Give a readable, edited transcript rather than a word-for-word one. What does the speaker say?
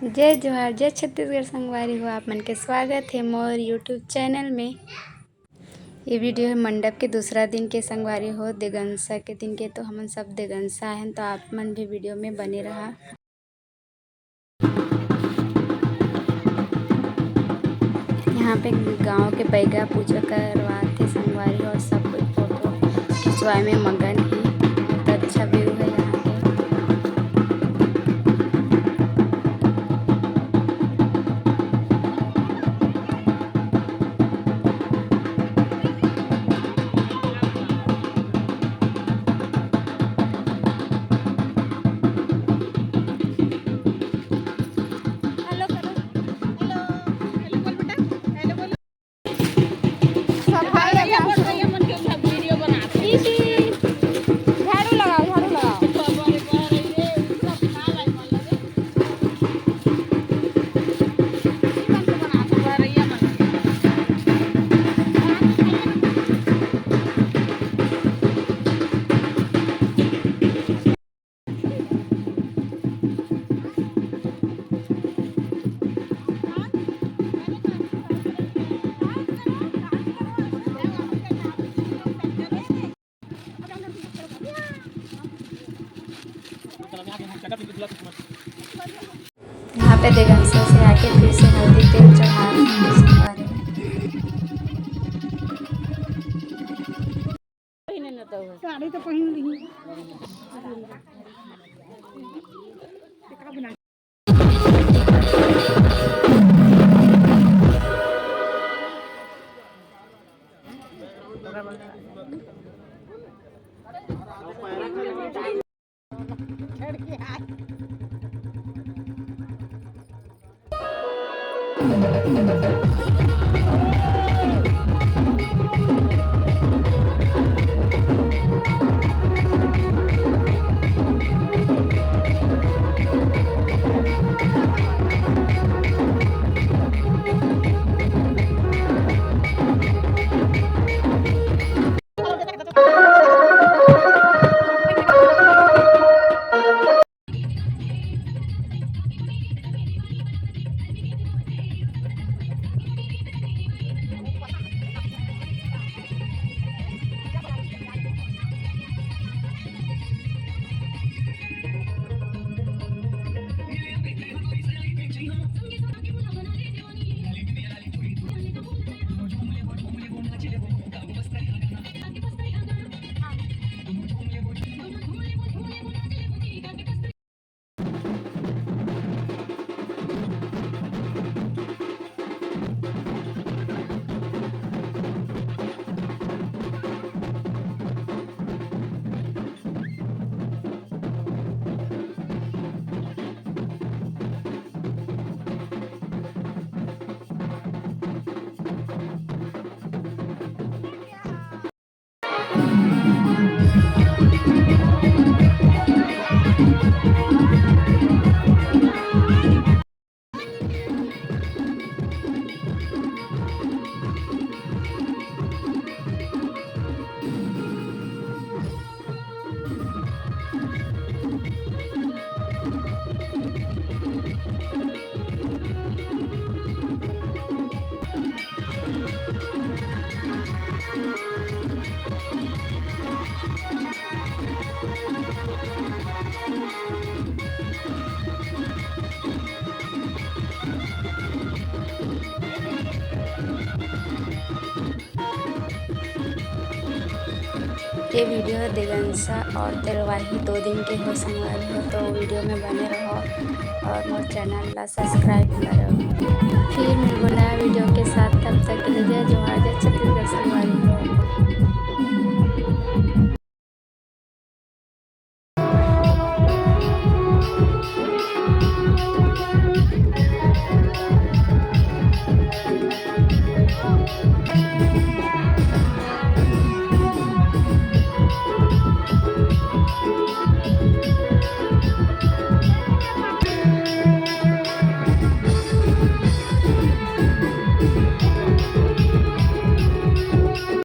जय जोहार, जय छत्तीसगढ़ संगवारी हो। आप मन के स्वागत है मोर यूट्यूब चैनल में। ये वीडियो है मंडप के दूसरा दिन के संगवारी हो, देगनसा के दिन के। तो हमन सब देगनसा हैं, तो आप मन भी वीडियो में बने रहा। यहाँ पे गांव के बैगा पूजा करवाते संगवारी और सब कोई फोटो खिंचवाए में मगन ही। बहुत अच्छा व्यू है यहाँ पे। यहाँ पे देगनसा से आके फिर से हल्दी तेल चढ़ा साड़ी तो पहन ली। ये वीडियो है देगनसा और तेलवाही 2 दिन के हो संगवारी हो। तो वीडियो में बने रहो और मोर चैनल ला सब्सक्राइब करो। फिर मिलबो नया वीडियो के साथ, तब तक के लिए जय जोहार, जय छत्तीसगढ़ संगवारी हो।